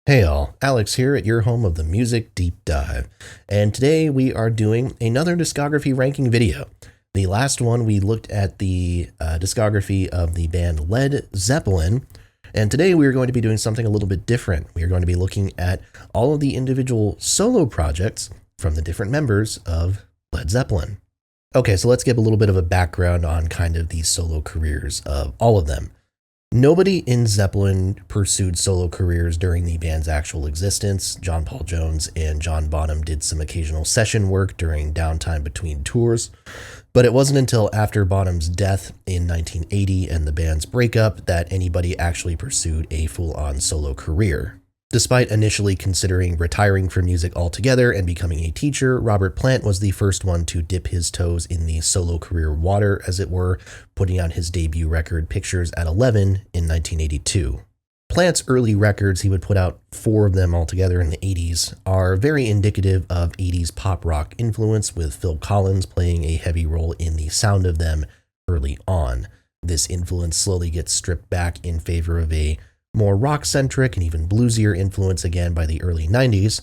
Hey all, Alex here at your home of the Music Deep Dive, and today we are doing another discography ranking video. The last one we looked at the discography of the band Led Zeppelin, and today we are going to be doing something a little bit different. We are going to be looking at all of the individual solo projects from the different members of Led Zeppelin. Okay, so let's give a little bit of a background on kind of the solo careers of all of them. Nobody in Zeppelin pursued solo careers during the band's actual existence. John Paul Jones and John Bonham did some occasional session work during downtime between tours, but it wasn't until after Bonham's death in 1980 and the band's breakup that anybody actually pursued a full-on solo career. Despite initially considering retiring from music altogether and becoming a teacher, Robert Plant was the first one to dip his toes in the solo career water, as it were, putting out his debut record Pictures at 11 in 1982. Plant's early records, he would put out 4 of them altogether in the 80s, are very indicative of 80s pop rock influence, with Phil Collins playing a heavy role in the sound of them early on. This influence slowly gets stripped back in favor of a more rock-centric and even bluesier influence again by the early 90s,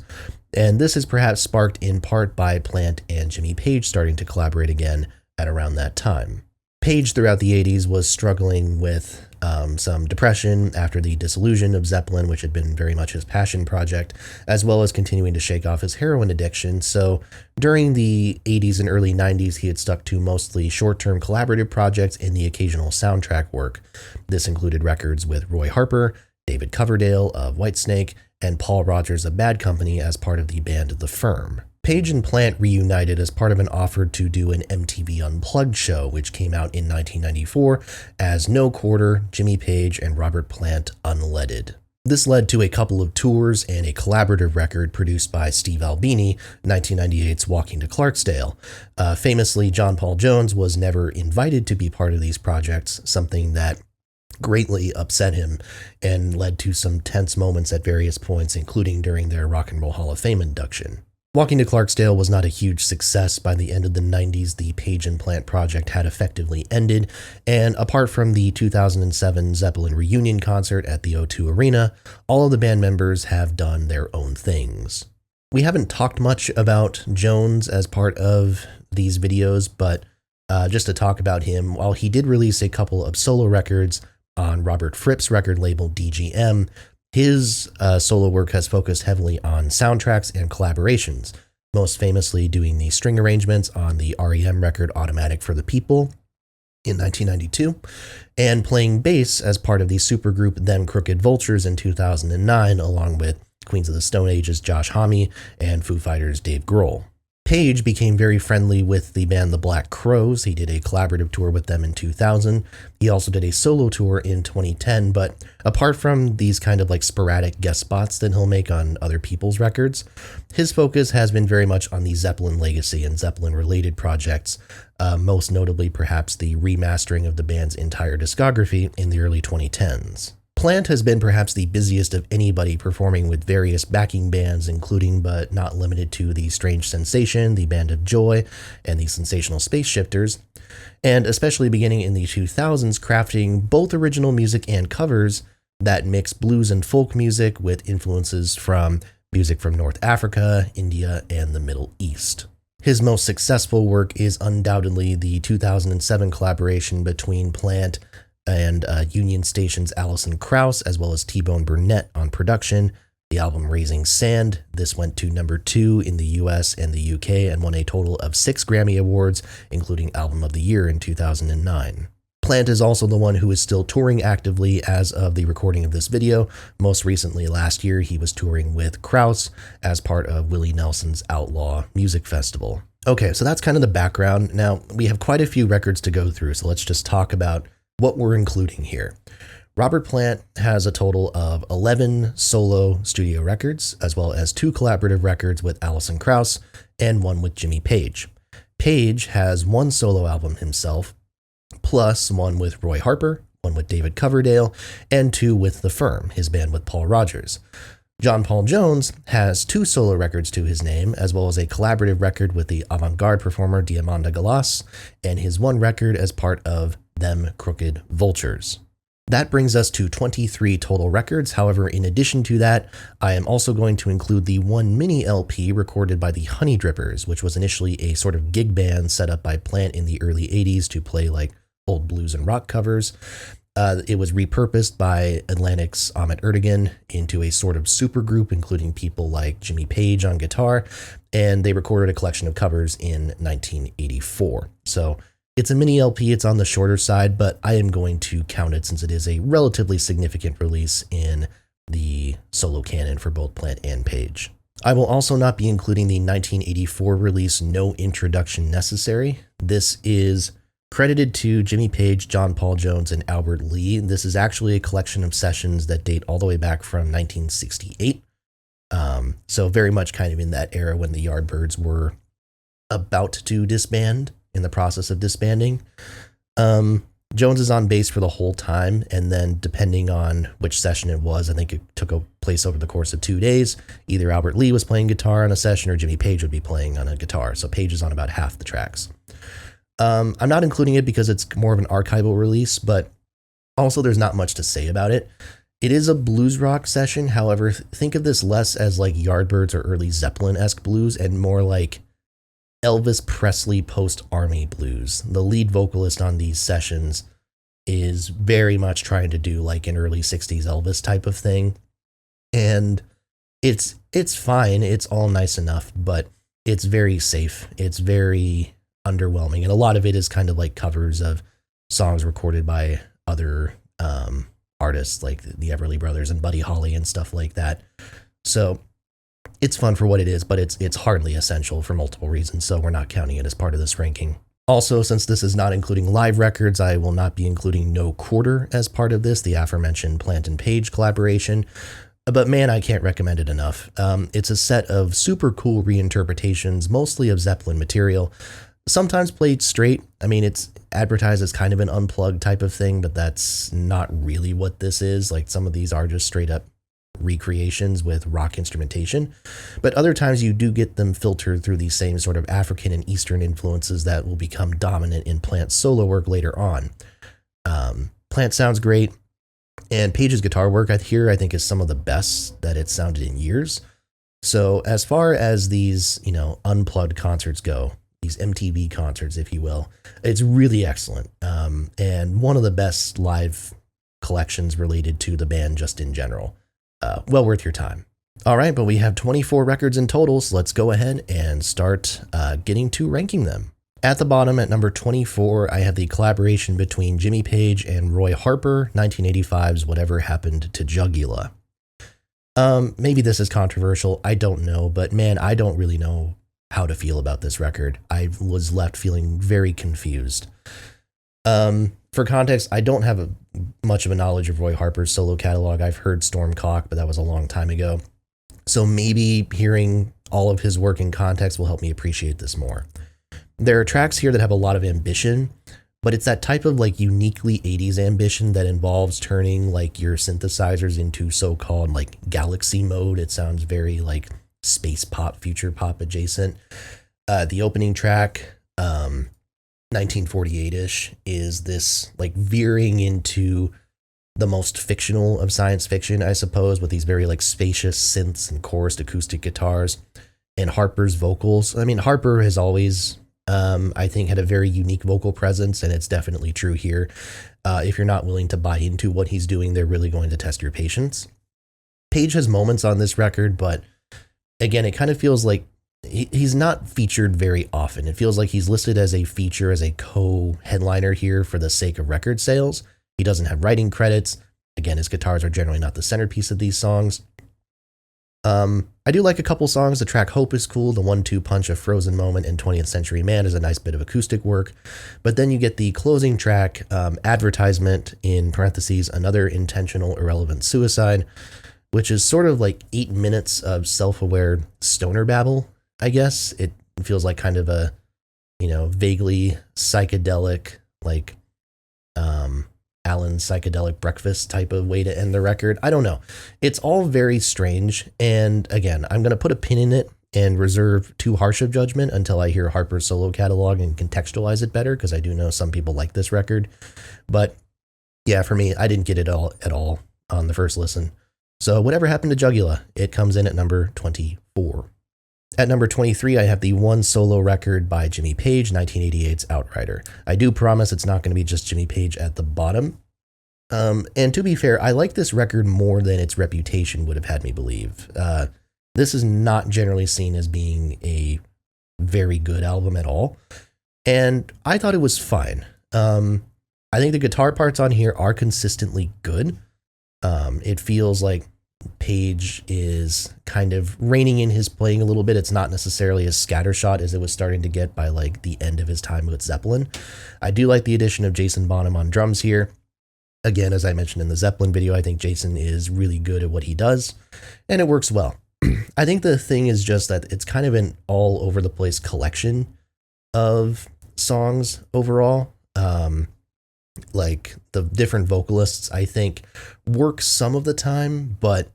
and this is perhaps sparked in part by Plant and Jimmy Page starting to collaborate again at around that time. Page throughout the 80s was struggling with some depression after the dissolution of Zeppelin, which had been very much his passion project, as well as continuing to shake off his heroin addiction. So during the 80s and early 90s, he had stuck to mostly short-term collaborative projects and the occasional soundtrack work. This included records with Roy Harper, David Coverdale of Whitesnake, and Paul Rodgers of Bad Company as part of the band The Firm. Page and Plant reunited as part of an offer to do an MTV Unplugged show, which came out in 1994 as No Quarter, Jimmy Page, and Robert Plant Unleaded. This led to a couple of tours and a collaborative record produced by Steve Albini, 1998's Walking to Clarksdale. Famously, John Paul Jones was never invited to be part of these projects, something that greatly upset him and led to some tense moments at various points, including during their Rock and Roll Hall of Fame induction. Walking to Clarksdale was not a huge success. By the end of the 90s, the Page and Plant project had effectively ended, and apart from the 2007 Zeppelin reunion concert at the O2 Arena, all of the band members have done their own things. We haven't talked much about Jones as part of these videos, but just to talk about him, while he did release a couple of solo records on Robert Fripp's record label DGM, his solo work has focused heavily on soundtracks and collaborations, most famously doing the string arrangements on the REM record Automatic for the People in 1992, and playing bass as part of the supergroup then Crooked Vultures in 2009, along with Queens of the Stone Age's Josh Homme and Foo Fighters' Dave Grohl. Page became very friendly with the band The Black Crowes. He did a collaborative tour with them in 2000. He also did a solo tour in 2010, but apart from these kind of like sporadic guest spots that he'll make on other people's records, his focus has been very much on the Zeppelin legacy and Zeppelin-related projects, most notably perhaps the remastering of the band's entire discography in the early 2010s. Plant has been perhaps the busiest of anybody, performing with various backing bands, including but not limited to the Strange Sensation, the Band of Joy, and the Sensational Space Shifters, and especially beginning in the 2000s, crafting both original music and covers that mix blues and folk music with influences from music from North Africa, India, and the Middle East. His most successful work is undoubtedly the 2007 collaboration between Plant and Union Station's Alison Krauss, as well as T-Bone Burnett on production, the album Raising Sand. This went to number 2 in the US and the UK and won a total of 6 Grammy Awards, including Album of the Year in 2009. Plant is also the one who is still touring actively as of the recording of this video. Most recently, last year, he was touring with Krauss as part of Willie Nelson's Outlaw Music Festival. Okay, so that's kind of the background. Now, we have quite a few records to go through, so let's just talk about what we're including here. Robert Plant has a total of 11 solo studio records, as well as 2 collaborative records with Alison Krauss and 1 with Jimmy Page. Page has 1 solo album himself, plus 1 with Roy Harper, 1 with David Coverdale, and 2 with The Firm, his band with Paul Rodgers. John Paul Jones has 2 solo records to his name, as well as a collaborative record with the avant-garde performer Diamanda Galas, and his 1 record as part of them Crooked Vultures. That brings us to 23 total records. However, in addition to that, I am also going to include the one mini LP recorded by the Honey Drippers, which was initially a sort of gig band set up by Plant in the early 80s to play like old blues and rock covers. It was repurposed by Atlantic's Ahmet Ertegun into a sort of supergroup, including people like Jimmy Page on guitar, and they recorded a collection of covers in 1984. So it's a mini LP, it's on the shorter side, but I am going to count it since it is a relatively significant release in the solo canon for both Plant and Page. I will also not be including the 1984 release No Introduction Necessary. This is credited to Jimmy Page, John Paul Jones, and Albert Lee. This is actually a collection of sessions that date all the way back from 1968. So very much kind of in that era when the Yardbirds were about to disband, in the process of disbanding. Jones is on bass for the whole time, and then depending on which session it was, I think it took place over the course of 2 days. Either Albert Lee was playing guitar on a session or Jimmy Page would be playing on a guitar. So Page is on about half the tracks. I'm not including it because it's more of an archival release, but also there's not much to say about it. It is a blues rock session. However, think of this less as like Yardbirds or early Zeppelin-esque blues and more like Elvis Presley post-Army blues. The lead vocalist on these sessions is very much trying to do like an early 60s Elvis type of thing. And it's fine. It's all nice enough, but it's very safe. It's very underwhelming. And a lot of it is kind of like covers of songs recorded by other artists like the Everly Brothers and Buddy Holly and stuff like that. So it's fun for what it is, but it's hardly essential for multiple reasons, so we're not counting it as part of this ranking. Also, since this is not including live records, I will not be including No Quarter as part of this, the aforementioned Plant and Page collaboration. But man, I can't recommend it enough. It's a set of super cool reinterpretations, mostly of Zeppelin material, sometimes played straight. I mean, it's advertised as kind of an unplugged type of thing, but that's not really what this is. Like, some of these are just straight up recreations with rock instrumentation, but other times you do get them filtered through these same sort of African and Eastern influences that will become dominant in Plant's solo work later on. Plant sounds great, and Page's guitar work here I think is some of the best that it's sounded in years. So as far as these, unplugged concerts go, these MTV concerts, if you will, it's really excellent, and one of the best live collections related to the band just in general. Well worth your time. All right, but we have 24 records in total, so let's go ahead and start getting to ranking them. At the bottom, at number 24, I have the collaboration between Jimmy Page and Roy Harper, 1985's Whatever Happened to Jugula. Maybe this is controversial, I don't know, but man, I don't really know how to feel about this record. I was left feeling very confused. For context, I don't have much of a knowledge of Roy Harper's solo catalog. I've heard Stormcock, but that was a long time ago. So maybe hearing all of his work in context will help me appreciate this more. There are tracks here that have a lot of ambition, but it's that type of like uniquely 80s ambition that involves turning like your synthesizers into so-called like galaxy mode. It sounds very like space pop, future pop adjacent. The opening track, 1948-ish, is this like veering into the most fictional of science fiction, I suppose, with these very like spacious synths and chorused acoustic guitars and Harper's vocals. I mean, Harper has always, I think, had a very unique vocal presence, and it's definitely true here. If you're not willing to buy into what he's doing, they're really going to test your patience. Page has moments on this record, but again, it kind of feels like he's not featured very often. It feels like he's listed as a feature, as a co-headliner here for the sake of record sales. He doesn't have writing credits. Again, his guitars are generally not the centerpiece of these songs. I do like a couple songs. The track Hope is cool. The 1-2 punch of Frozen Moment and 20th Century Man is a nice bit of acoustic work. But then you get the closing track, Advertisement, in parentheses, Another Intentional Irrelevant Suicide, which is sort of like 8 minutes of self-aware stoner babble, I guess. It feels like kind of a, vaguely psychedelic, like, Alan's Psychedelic Breakfast type of way to end the record. I don't know. It's all very strange. And again, I'm going to put a pin in it and reserve too harsh of judgment until I hear Harper's solo catalog and contextualize it better, because I do know some people like this record. But Yeah, for me, I didn't get it all at all on the first listen. So whatever happened to Jugula? It comes in at number 24. At number 23, I have the one solo record by Jimmy Page, 1988's Outrider. I do promise it's not going to be just Jimmy Page at the bottom. And to be fair, I like this record more than its reputation would have had me believe. This is not generally seen as being a very good album at all. And I thought it was fine. I think the guitar parts on here are consistently good. It feels like Page is kind of reining in his playing a little bit. It's not necessarily as scattershot as it was starting to get by like the end of his time with Zeppelin. I do like the addition of Jason Bonham on drums here. Again, as I mentioned in the Zeppelin video, I think Jason is really good at what he does, and it works well. I think the thing is just that it's kind of an all over the place collection of songs overall. Like the different vocalists, I think, work some of the time, but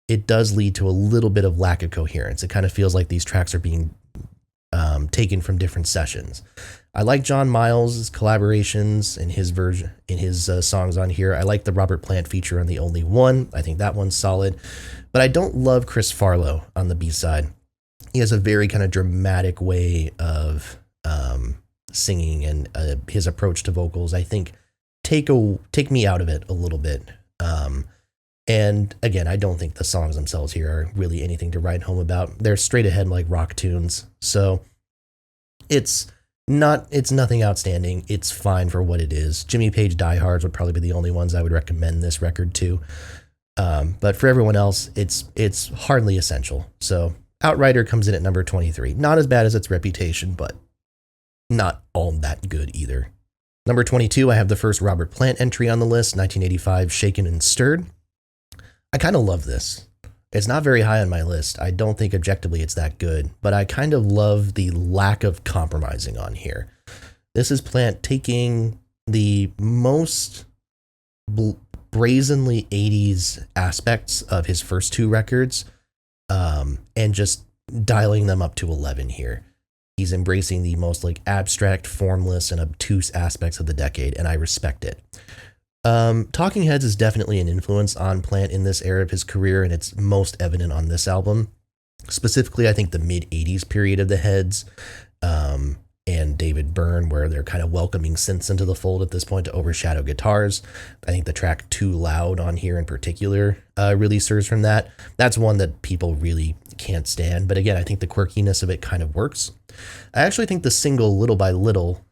it does lead to a little bit of lack of coherence. It kind of feels like these tracks are being taken from different sessions. I like John Miles' collaborations in his version, in his songs on here. I like the Robert Plant feature on The Only One. I think that one's solid, but I don't love Chris Farlow on the B-side. He has a very kind of dramatic way of singing, and his approach to vocals, I think, take me out of it a little bit. And again, I don't think the songs themselves here are really anything to write home about. They're straight ahead like rock tunes. So it's nothing outstanding. It's fine for what it is. Jimmy Page diehards would probably be the only ones I would recommend this record to. But for everyone else, it's hardly essential. So Outrider comes in at number 23. Not as bad as its reputation, but not all that good either. Number 22, I have the first Robert Plant entry on the list, 1985, Shaken and Stirred. I kind of love this. It's not very high on my list. I don't think objectively it's that good, but I kind of love the lack of compromising on here. This is Plant taking the most brazenly 80s aspects of his first two records and just dialing them up to 11 here. He's embracing the most like abstract, formless, and obtuse aspects of the decade, and I respect it. Talking Heads is definitely an influence on Plant in this era of his career, and it's most evident on this album. Specifically, I think the mid-80s period of the Heads and David Byrne, where they're kind of welcoming synths into the fold at this point to overshadow guitars. I think the track Too Loud on here in particular really serves from that. That's one that people really can't stand, but again, I think the quirkiness of it kind of works. I actually think the single Little by Little,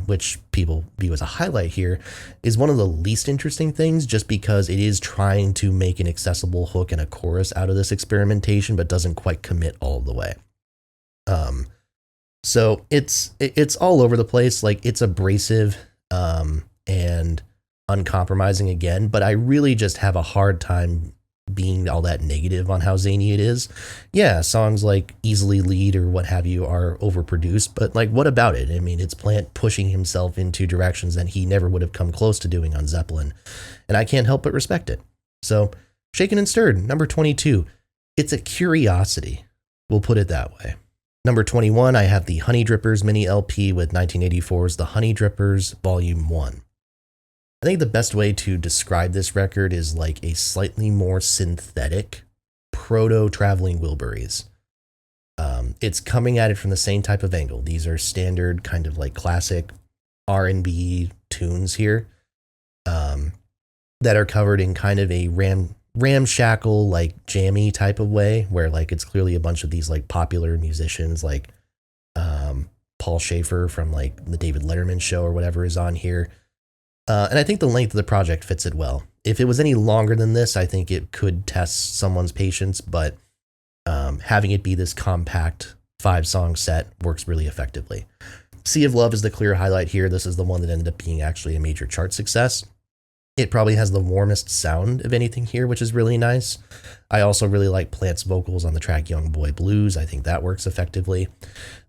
which people view as a highlight here, is one of the least interesting things, just because it is trying to make an accessible hook and a chorus out of this experimentation, but doesn't quite commit all the way. So it's all over the place. Like, it's abrasive and uncompromising again, but I really just have a hard time being all that negative on how zany it is. Yeah, songs like Easily Lead or what have you are overproduced, but like, what about it? I mean, it's Plant pushing himself into directions that he never would have come close to doing on Zeppelin, and I can't help but respect it. So, Shaken and Stirred, number 22. It's a curiosity, we'll put it that way. Number 21, I have the Honey Drippers mini LP with 1984's The Honey Drippers Volume 1. I think the best way to describe this record is like a slightly more synthetic proto-Traveling Wilburys. It's coming at it from the same type of angle. These are standard kind of like classic R&B tunes here that are covered in kind of a ramshackle, like jammy type of way, where like it's clearly a bunch of these like popular musicians like Paul Schaefer from like the David Letterman show or whatever is on here. And I think the length of the project fits it well. If it was any longer than this, I think it could test someone's patience, but having it be this compact 5-song set works really effectively. Sea of Love is the clear highlight here. This is the one that ended up being actually a major chart success. It probably has the warmest sound of anything here, which is really nice. I also really like Plant's vocals on the track Young Boy Blues. I think that works effectively.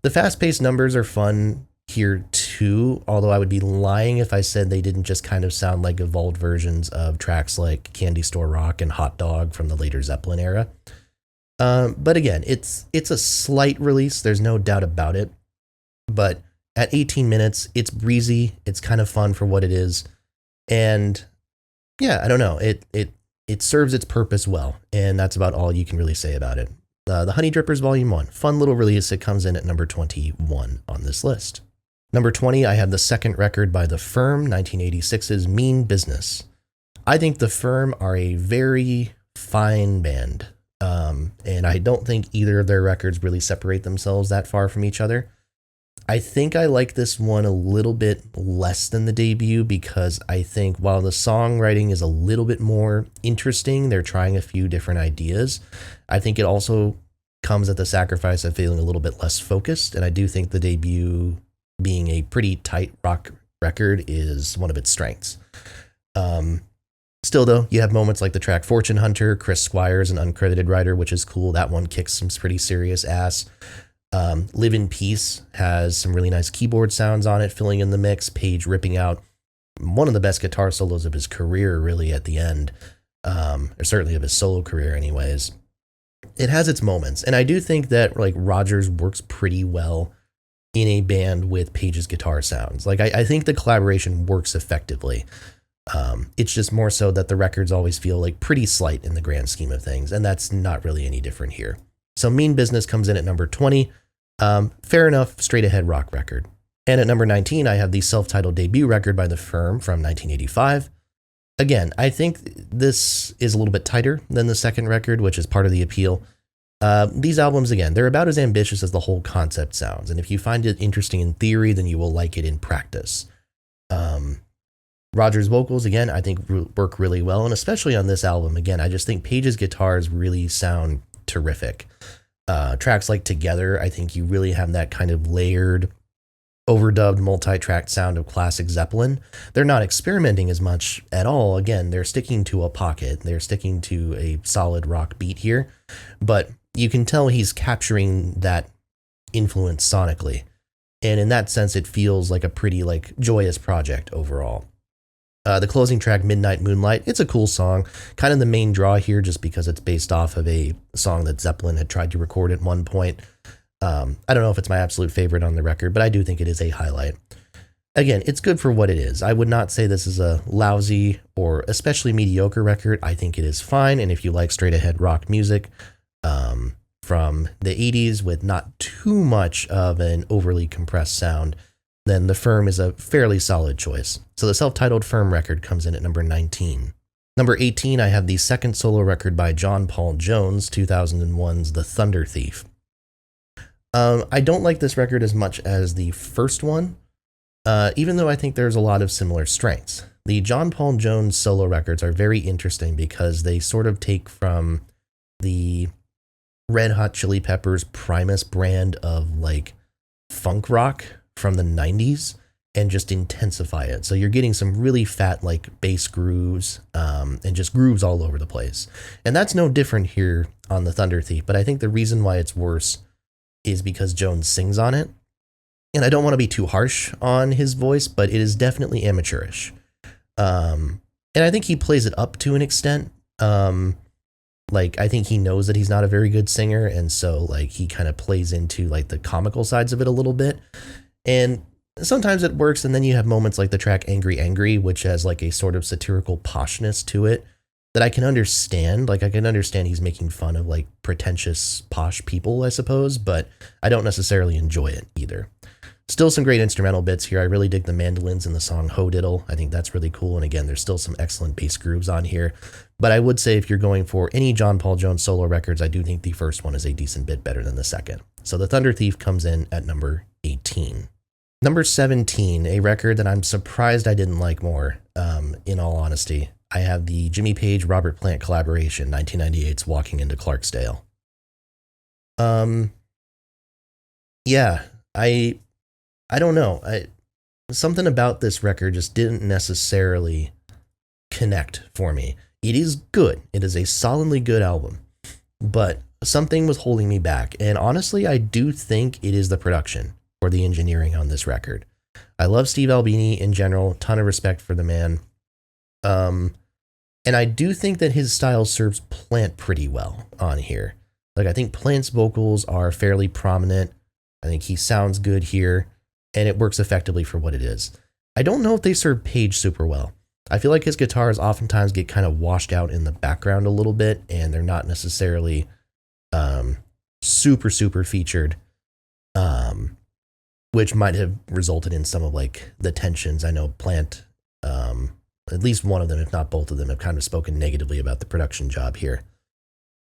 The fast-paced numbers are fun here too, although I would be lying if I said they didn't just kind of sound like evolved versions of tracks like Candy Store Rock and Hot Dog from the later Zeppelin era. But again, it's a slight release, there's no doubt about it. But at 18 minutes, it's breezy, it's kind of fun for what it is, and Yeah, I don't know. It serves its purpose well, and that's about all you can really say about it. The Honey Drippers Volume 1, fun little release. It comes in at number 21 on this list. Number 20, I have the second record by The Firm, 1986's Mean Business. I think The Firm are a very fine band, and I don't think either of their records really separate themselves that far from each other. I think I like this one a little bit less than the debut because I think while the songwriting is a little bit more interesting, they're trying a few different ideas. I think it also comes at the sacrifice of feeling a little bit less focused, and I do think the debut being a pretty tight rock record is one of its strengths. Still, though, you have moments like the track Fortune Hunter, Chris Squire's an uncredited writer, which is cool. That one kicks some pretty serious ass. Live in Peace has some really nice keyboard sounds on it, filling in the mix. Page ripping out one of the best guitar solos of his career, really, at the end, or certainly of his solo career anyways. It has its moments, and I do think that like Rogers works pretty well in a band with Page's guitar sounds. Like I think the collaboration works effectively. It's just more so that the records always feel like pretty slight in the grand scheme of things, and that's not really any different here. So Mean Business comes in at number 20. Fair enough, straight ahead rock record. And at number 19, I have the self-titled debut record by The Firm from 1985. Again, I think this is a little bit tighter than the second record, which is part of the appeal. These albums, again, they're about as ambitious as the whole concept sounds, and if you find it interesting in theory, then you will like it in practice. Rogers' vocals, again, I think work really well, and especially on this album, again, I just think Page's guitars really sound terrific. Tracks like Together, I think you really have that kind of layered, overdubbed, multi-track sound of classic Zeppelin. They're not experimenting as much at all. Again, they're sticking to a pocket. They're sticking to a solid rock beat here, but you can tell he's capturing that influence sonically. And in that sense, it feels like a pretty like joyous project overall. The closing track, Midnight Moonlight, it's a cool song. Kind of the main draw here just because it's based off of a song that Zeppelin had tried to record at one point. I don't know if it's my absolute favorite on the record, but I do think it is a highlight. Again, it's good for what it is. I would not say this is a lousy or especially mediocre record. I think it is fine, and if you like straight-ahead rock music from the 80s with not too much of an overly compressed sound, then The Firm is a fairly solid choice. So the self-titled Firm record comes in at number 19. Number 18, I have the second solo record by John Paul Jones, 2001's The Thunder Thief. I don't like this record as much as the first one, even though I think there's a lot of similar strengths. The John Paul Jones solo records are very interesting because they sort of take from the Red Hot Chili Peppers Primus brand of like funk rock from the 90s and just intensify it. So you're getting some really fat like bass grooves and just grooves all over the place. And that's no different here on The Thunder Thief, but I think the reason why it's worse is because Jones sings on it. And I don't want to be too harsh on his voice, but it is definitely amateurish. And I think he plays it up to an extent. Like, I think he knows that he's not a very good singer, and so like he kind of plays into like the comical sides of it a little bit. And sometimes it works, and then you have moments like the track Angry Angry, which has like a sort of satirical poshness to it that I can understand. Like, I can understand he's making fun of like pretentious posh people, I suppose, but I don't necessarily enjoy it either. Still some great instrumental bits here. I really dig the mandolins in the song Ho Diddle. I think that's really cool. And again, there's still some excellent bass grooves on here. But I would say if you're going for any John Paul Jones solo records, I do think the first one is a decent bit better than the second. So The Thunder Thief comes in at number 18. Number 17, a record that I'm surprised I didn't like more, in all honesty. I have the Jimmy Page Robert Plant collaboration, 1998's Walking into Clarksdale. Yeah, I don't know. Something about this record just didn't necessarily connect for me. It is good. It is a solidly good album, but something was holding me back. And honestly, I do think it is the production or the engineering on this record. I love Steve Albini in general, ton of respect for the man. And I do think that his style serves Plant pretty well on here. Like, I think Plant's vocals are fairly prominent. I think he sounds good here, and it works effectively for what it is. I don't know if they serve Page super well. I feel like his guitars oftentimes get kind of washed out in the background a little bit, and they're not necessarily super featured, which might have resulted in some of like the tensions. I know Plant, at least one of them, if not both of them, have kind of spoken negatively about the production job here.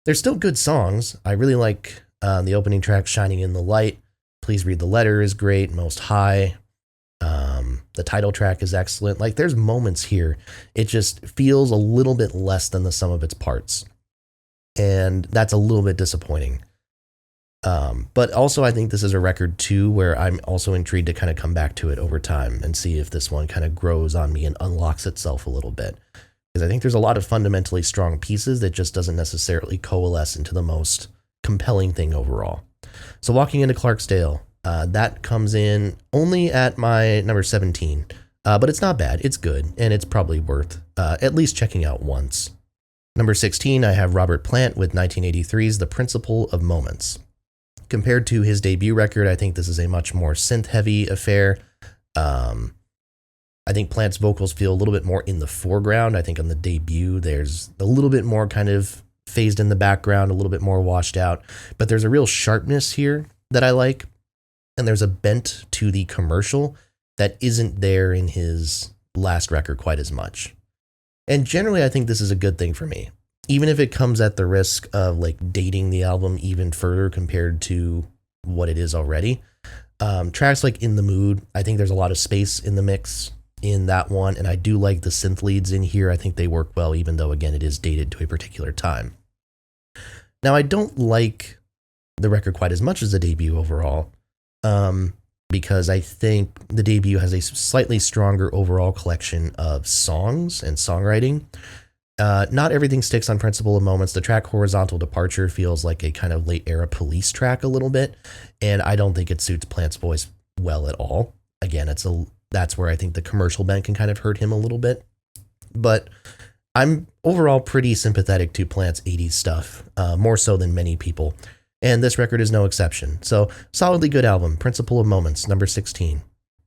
They're still good songs. I really like the opening track, Shining in the Light. Please Read the Letter is great. Most High. The title track is excellent. Like, there's moments here. It just feels a little bit less than the sum of its parts. And that's a little bit disappointing. But also, I think this is a record, too, where I'm also intrigued to kind of come back to it over time and see if this one kind of grows on me and unlocks itself a little bit. Because I think there's a lot of fundamentally strong pieces that just doesn't necessarily coalesce into the most compelling thing overall. So walking into Clarksdale, that comes in only at my number 17, but it's not bad. It's good, and it's probably worth at least checking out once. Number 16, I have Robert Plant with 1983's The Principle of Moments. Compared to his debut record, I think this is a much more synth-heavy affair. I think Plant's vocals feel a little bit more in the foreground. I think on the debut, there's a little bit more kind of phased in the background, a little bit more washed out, but there's a real sharpness here that I like. And there's a bent to the commercial that isn't there in his last record quite as much. And generally, I think this is a good thing for me, even if it comes at the risk of like dating the album even further compared to what it is already. Tracks like In the Mood, I think there's a lot of space in the mix in that one, and I do like the synth leads in here. I think they work well, even though, again, it is dated to a particular time. Now, I don't like the record quite as much as the debut overall, because I think the debut has a slightly stronger overall collection of songs and songwriting. Not everything sticks on Principle of Moments. The track Horizontal Departure feels like a kind of late era Police track a little bit, and I don't think it suits Plant's voice well at all. Again, that's where I think the commercial bent can kind of hurt him a little bit. But I'm overall pretty sympathetic to Plant's 80s stuff, more so than many people. And this record is no exception. So, solidly good album, Principle of Moments, number 16.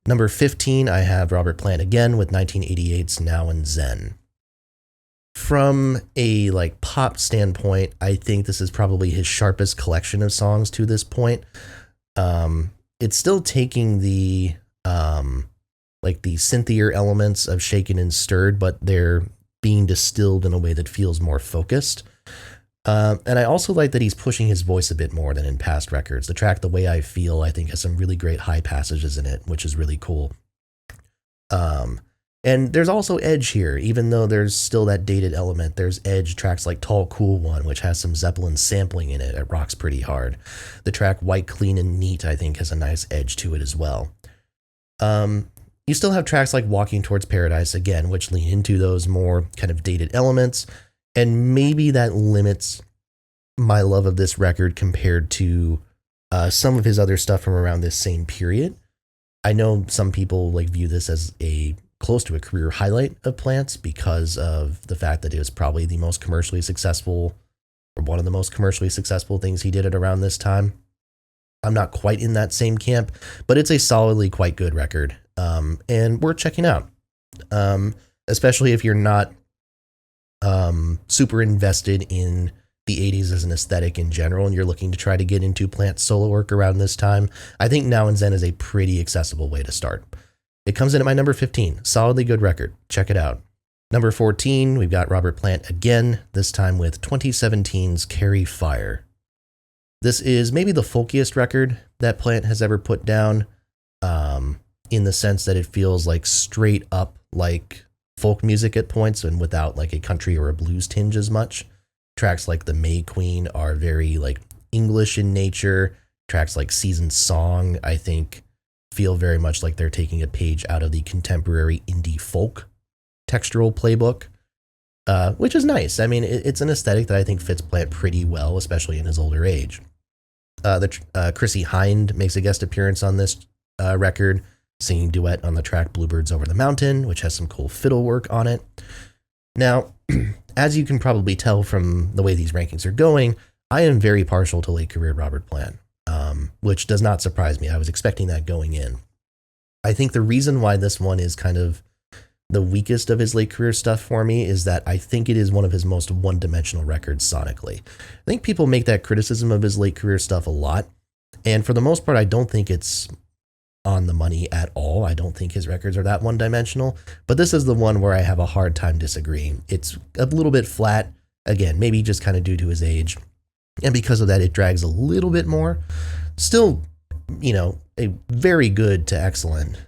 Number 15, I have Robert Plant again with 1988's Now and Zen. From a like pop standpoint, I think this is probably his sharpest collection of songs to this point. It's still taking the like the synthier elements of Shaken and Stirred, but they're being distilled in a way that feels more focused. And I also like that he's pushing his voice a bit more than in past records. The track The Way I Feel, I think, has some really great high passages in it, which is really cool. And there's also edge here, even though there's still that dated element. There's edge. Tracks like Tall Cool One, which has some Zeppelin sampling in it. It rocks pretty hard. The track White, Clean, and Neat, I think, has a nice edge to it as well. You still have tracks like Walking Towards Paradise, again, which lean into those more kind of dated elements. And maybe that limits my love of this record compared to some of his other stuff from around this same period. I know some people like view this as close to a career highlight of Plant's because of the fact that it was probably the most commercially successful, or one of the most commercially successful things he did at around this time. I'm not quite in that same camp, but it's a solidly quite good record, and worth checking out, especially if you're not super invested in the 80s as an aesthetic in general, and you're looking to try to get into Plant's solo work around this time. I think Now and Zen is a pretty accessible way to start. It comes in at my number 15. Solidly good record. Check it out. Number 14, we've got Robert Plant again, this time with 2017's Carry Fire. This is maybe the folkiest record that Plant has ever put down, in the sense that it feels like straight up like folk music at points and without like a country or a blues tinge as much. Tracks like The May Queen are very like English in nature. Tracks like Season's Song, I think, feel very much like they're taking a page out of the contemporary indie folk textural playbook, which is nice. I mean, it's an aesthetic that I think fits Plant pretty well, especially in his older age. Chrissy Hind makes a guest appearance on this record, singing duet on the track Bluebirds Over the Mountain, which has some cool fiddle work on it. Now, as you can probably tell from the way these rankings are going, I am very partial to late career Robert Plant, which does not surprise me. I was expecting that going in. I think the reason why this one is kind of the weakest of his late career stuff for me is that I think it is one of his most one-dimensional records sonically. I think people make that criticism of his late career stuff a lot, and for the most part, I don't think it's on the money at all. I don't think his records are that one-dimensional, but this is the one where I have a hard time disagreeing. It's a little bit flat, again, maybe just kind of due to his age, and because of that, it drags a little bit more. Still, you know, a very good to excellent,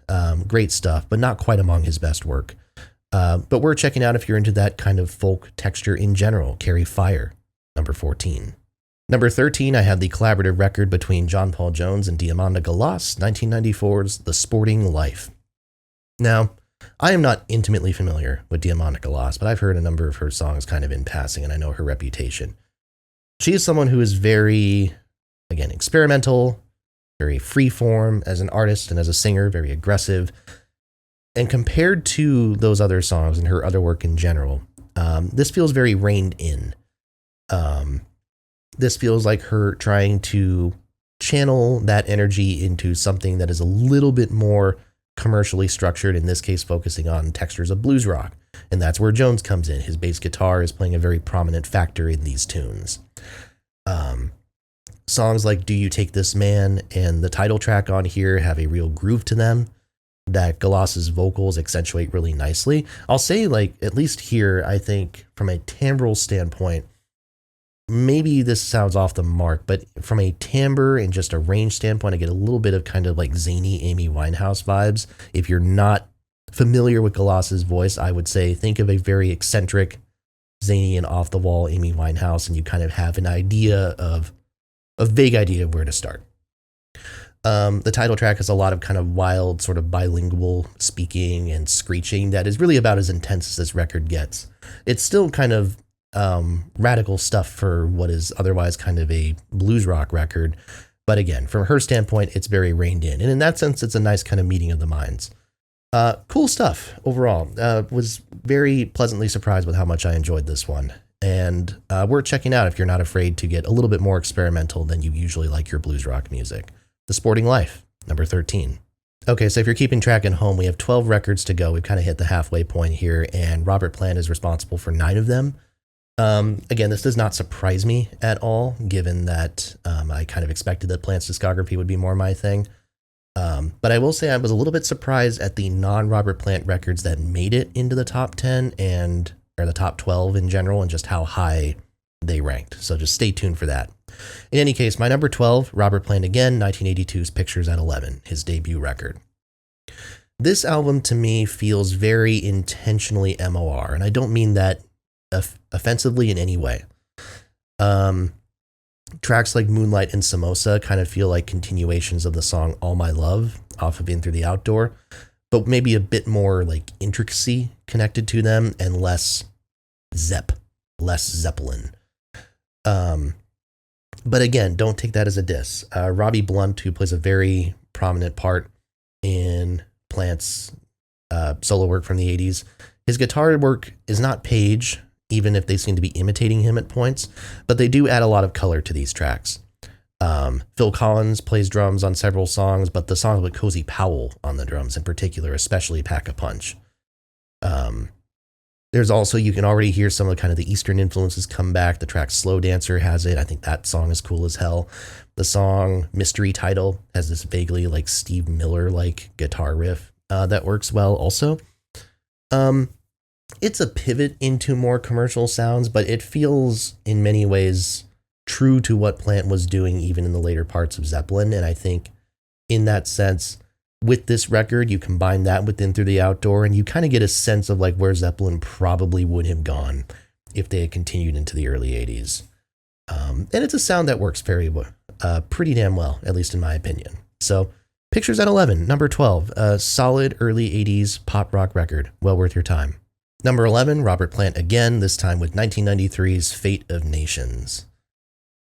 great stuff, but not quite among his best work. But we're checking out if you're into that kind of folk texture in general. Carry Fire, number 14. Number 13, I have the collaborative record between John Paul Jones and Diamanda Galás, 1994's The Sporting Life. Now, I am not intimately familiar with Diamanda Galás, but I've heard a number of her songs kind of in passing, and I know her reputation. She is someone who is very, again, experimental, very freeform as an artist and as a singer, very aggressive. And compared to those other songs and her other work in general, this feels very reined in. This feels like her trying to channel that energy into something that is a little bit more commercially structured, in this case focusing on textures of blues rock. And that's where Jones comes in. His bass guitar is playing a very prominent factor in these tunes. Songs like Do You Take This Man and the title track on here have a real groove to them that Galás's vocals accentuate really nicely. I'll say, like, at least here, I think from a timbral standpoint, maybe this sounds off the mark, but from a timbre and just a range standpoint, I get a little bit of kind of like zany Amy Winehouse vibes. If you're not familiar with Galás's voice, I would say think of a very eccentric, zany and off the wall Amy Winehouse, and you kind of have an idea of a vague idea of where to start. The title track has a lot of kind of wild, sort of bilingual speaking and screeching that is really about as intense as this record gets. It's still kind of radical stuff for what is otherwise kind of a blues rock record. But again, from her standpoint, it's very reined in. And in that sense, it's a nice kind of meeting of the minds. Cool stuff overall. Was very pleasantly surprised with how much I enjoyed this one. And worth checking out if you're not afraid to get a little bit more experimental than you usually like your blues rock music. The Sporting Life, number 13. Okay, so if you're keeping track at home, we have 12 records to go. We've kind of hit the halfway point here, and Robert Plant is responsible for 9 of them. Again, this does not surprise me at all, given that I kind of expected that Plant's discography would be more my thing. But I will say I was a little bit surprised at the non-Robert Plant records that made it into the top 10 or the top 12 in general, and just how high they ranked. So just stay tuned for that. In any case, my number 12, Robert Plant again, 1982's Pictures at 11, his debut record. This album to me feels very intentionally MOR, and I don't mean that offensively in any way. Tracks like Moonlight and Samosa kind of feel like continuations of the song All My Love off of In Through the Outdoor, but maybe a bit more like intricacy connected to them and less Zeppelin. But again, don't take that as a diss. Robbie Blunt, who plays a very prominent part in Plant's solo work from the 80s, his guitar work is not Page, even if they seem to be imitating him at points, but they do add a lot of color to these tracks. Phil Collins plays drums on several songs, but the songs with Cozy Powell on the drums in particular, especially Pack a Punch. There's also, you can already hear some of the kind of the Eastern influences come back. The track Slow Dancer has it. I think that song is cool as hell. The song Mystery Title has this vaguely like Steve Miller-like guitar riff that works well also. It's a pivot into more commercial sounds, but it feels in many ways true to what Plant was doing even in the later parts of Zeppelin. And I think in that sense, with this record, you combine that with In Through the Outdoor, and you kind of get a sense of like where Zeppelin probably would have gone if they had continued into the early 80s. And it's a sound that works pretty damn well, at least in my opinion. So Pictures at 11, number 12, a solid early 80s pop rock record, well worth your time. Number 11, Robert Plant again, this time with 1993's Fate of Nations.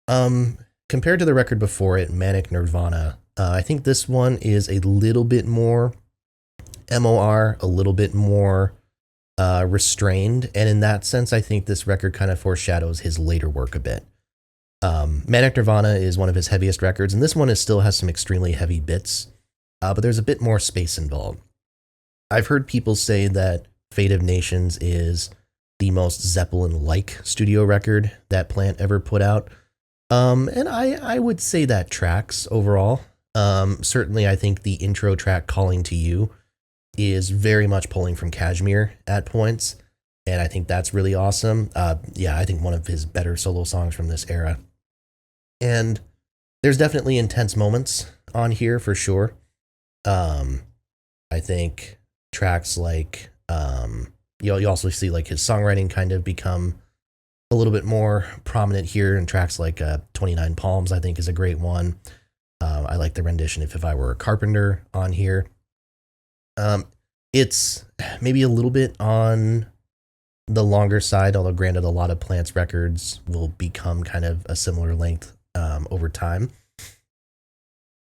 Compared to the record before it, Manic Nirvana, I think this one is a little bit more MOR, a little bit more restrained, and in that sense, I think this record kind of foreshadows his later work a bit. Manic Nirvana is one of his heaviest records, and this one still has some extremely heavy bits, but there's a bit more space involved. I've heard people say that Fate of Nations is the most Zeppelin-like studio record that Plant ever put out. And I would say that tracks overall. Certainly, I think the intro track, Calling to You, is very much pulling from Kashmir at points, and I think that's really awesome. Yeah, I think one of his better solo songs from this era. And there's definitely intense moments on here for sure. I think tracks like, you also see like his songwriting kind of become a little bit more prominent here, in tracks like 29 Palms, I think, is a great one. I like the rendition If I Were a Carpenter on here. It's maybe a little bit on the longer side, although granted, a lot of Plant's records will become kind of a similar length over time.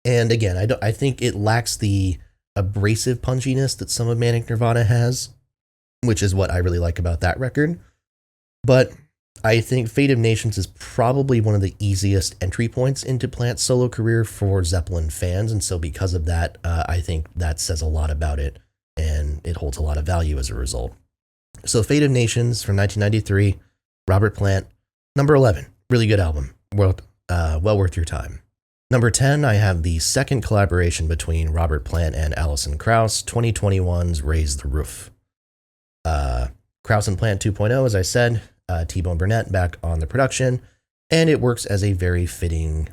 And again, I think it lacks the abrasive punchiness that some of Manic Nirvana has, which is what I really like about that record. But I think Fate of Nations is probably one of the easiest entry points into Plant's solo career for Zeppelin fans, and so because of that, I think that says a lot about it, and it holds a lot of value as a result. So Fate of Nations from 1993, Robert Plant, number 11, really good album, well worth your time. Number 10, I have the second collaboration between Robert Plant and Alison Krauss, 2021's Raise the Roof. Krauss and Plant 2.0, as I said, T-Bone Burnett back on the production, and it works as a very fitting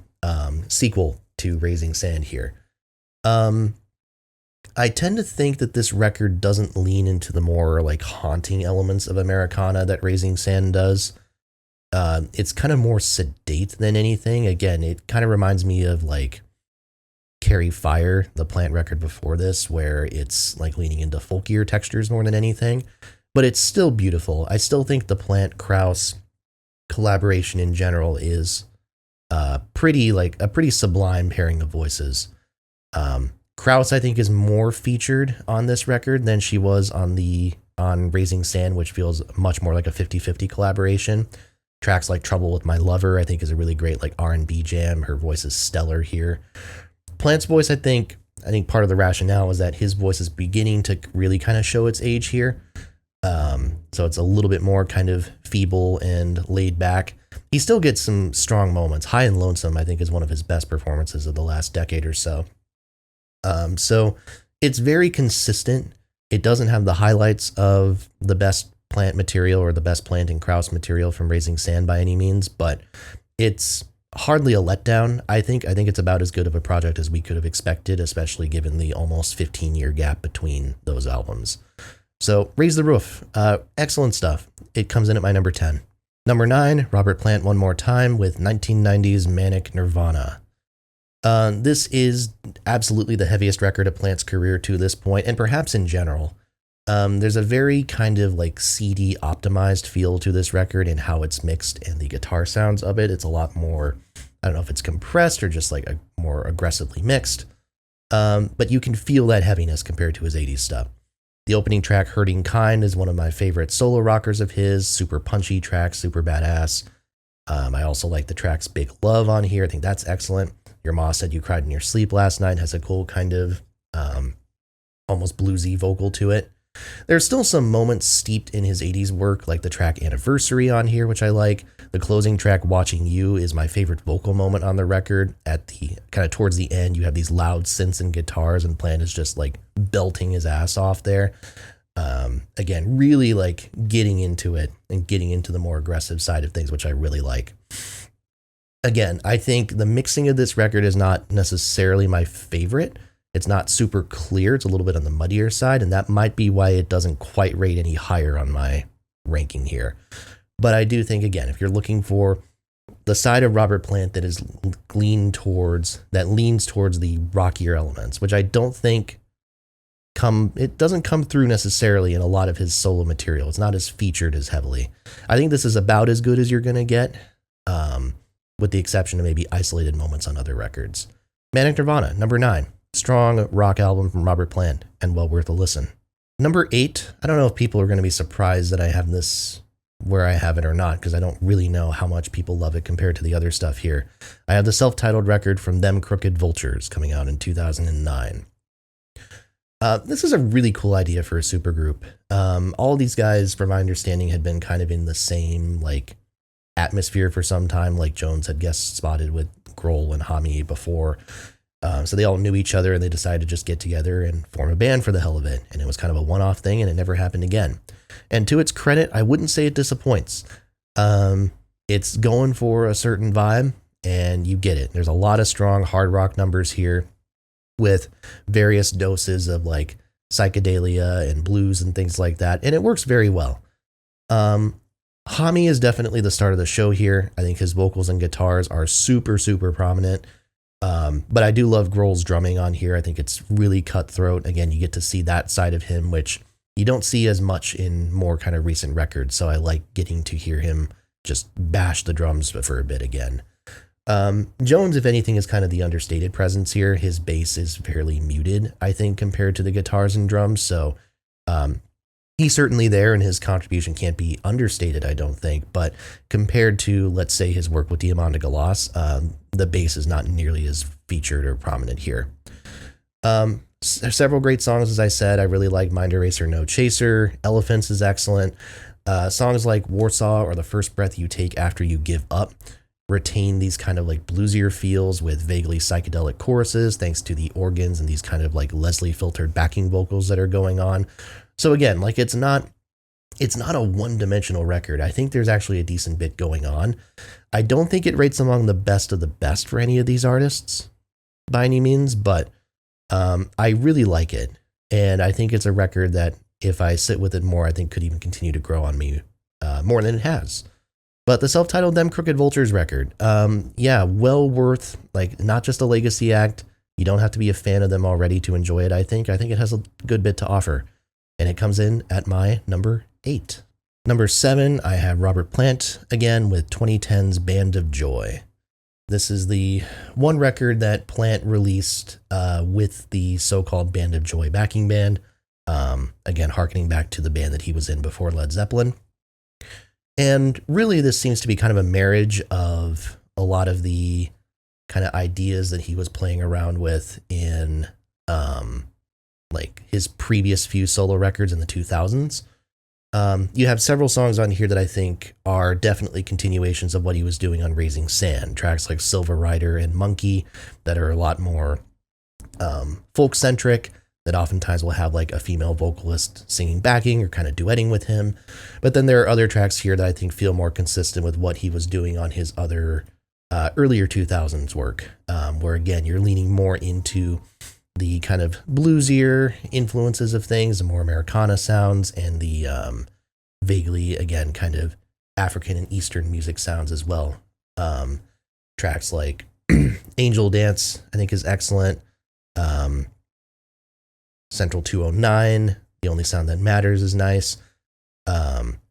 sequel to Raising Sand here. I tend to think that this record doesn't lean into the more like haunting elements of Americana that Raising Sand does. It's kind of more sedate than anything. Again, it kind of reminds me of like Carry Fire, the Plant record before this, where it's like leaning into folkier textures more than anything. But it's still beautiful. I still think the Plant-Krauss collaboration in general is a pretty sublime pairing of voices. Krauss, I think, is more featured on this record than she was on Raising Sand, which feels much more like a 50-50 collaboration. Tracks like Trouble with My Lover, I think, is a really great like R&B jam. Her voice is stellar here. Plant's voice, I think part of the rationale is that his voice is beginning to really kind of show its age here. So it's a little bit more kind of feeble and laid back. He still gets some strong moments. High and Lonesome, I think, is one of his best performances of the last decade or so. So it's very consistent. It doesn't have the highlights of the best Plant material or the best Plant and Krauss material from Raising Sand by any means, but it's hardly a letdown. I think it's about as good of a project as we could have expected, especially given the almost 15-year gap between those albums. So Raise the Roof, excellent stuff. It comes in at my number 10. Number 9, Robert Plant one more time with 1990's Manic Nirvana. This is absolutely the heaviest record of Plant's career to this point, and perhaps in general. There's a very kind of like CD optimized feel to this record and how it's mixed and the guitar sounds of it. It's a lot more, I don't know if it's compressed or just like a more aggressively mixed, but you can feel that heaviness compared to his 80s stuff. The opening track, Hurting Kind, is one of my favorite solo rockers of his. Super punchy track, super badass. I also like the tracks Big Love on here. I think that's excellent. Your Ma Said You Cried in Your Sleep Last Night has a cool kind of almost bluesy vocal to it. There's still some moments steeped in his 80s work, like the track Anniversary on here, which I like. The closing track, Watching You, is my favorite vocal moment on the record. At the kind of towards the end, you have these loud synths and guitars, and Plant is just like belting his ass off there. Again, really like getting into it and getting into the more aggressive side of things, which I really like. Again, I think the mixing of this record is not necessarily my favorite. It's not super clear. It's a little bit on the muddier side, and that might be why it doesn't quite rate any higher on my ranking here. But I do think, again, if you're looking for the side of Robert Plant that is leans towards the rockier elements, which I don't think it doesn't come through necessarily in a lot of his solo material. It's not as featured as heavily. I think this is about as good as you're going to get, with the exception of maybe isolated moments on other records. Manic Nirvana, number 9. Strong rock album from Robert Plant, and well worth a listen. Number 8, I don't know if people are going to be surprised that I have this where I have it or not, because I don't really know how much people love it compared to the other stuff here. I have the self-titled record from them, Crooked Vultures, coming out in 2009. This is a really cool idea for a supergroup. All these guys, from my understanding, had been kind of in the same like atmosphere for some time. Like Jones had guest spotted with Grohl and Hami before, so they all knew each other, and they decided to just get together and form a band for the hell of it. And it was kind of a one-off thing, and it never happened again. And to its credit, I wouldn't say it disappoints. It's going for a certain vibe, and you get it. There's a lot of strong hard rock numbers here, with various doses of like psychedelia and blues and things like that, and it works very well. Hami is definitely the start of the show here. I think his vocals and guitars are super, super prominent. But I do love Grohl's drumming on here. I think it's really cutthroat. Again, you get to see that side of him, which you don't see as much in more kind of recent records. So I like getting to hear him just bash the drums for a bit again. Jones, if anything, is kind of the understated presence here. His bass is fairly muted, I think, compared to the guitars and drums. So he's certainly there, and his contribution can't be understated, I don't think. But compared to, let's say, his work with Diamanda Galas, the bass is not nearly as featured or prominent here. Several great songs, as I said. I really like Mind Eraser, No Chaser. Elephants is excellent. Songs like Warsaw or The First Breath You Take After You Give Up retain these kind of like bluesier feels with vaguely psychedelic choruses, thanks to the organs and these kind of like Leslie filtered backing vocals that are going on. So again, like it's not a one-dimensional record. I think there's actually a decent bit going on. I don't think it rates among the best of the best for any of these artists by any means, but I really like it. And I think it's a record that if I sit with it more, I think could even continue to grow on me more than it has. But the self-titled Them Crooked Vultures record, yeah, well worth, like, not just a legacy act. You don't have to be a fan of them already to enjoy it, I think. I think it has a good bit to offer. And it comes in at my number 8. Number 7, I have Robert Plant again with 2010's Band of Joy. This is the one record that Plant released with the so-called Band of Joy backing band. Again, harkening back to the band that he was in before Led Zeppelin. And really, this seems to be kind of a marriage of a lot of the kind of ideas that he was playing around with in like his previous few solo records in the 2000s. You have several songs on here that I think are definitely continuations of what he was doing on Raising Sand. Tracks like Silver Rider and Monkey that are a lot more folk-centric, that oftentimes will have like a female vocalist singing backing or kind of duetting with him. But then there are other tracks here that I think feel more consistent with what he was doing on his other earlier 2000s work, where again, you're leaning more into the kind of bluesier influences of things, the more Americana sounds, and the vaguely, again, kind of African and Eastern music sounds as well. Tracks like Angel Dance, I think, is excellent. Central 209, The Only Sound That Matters is nice.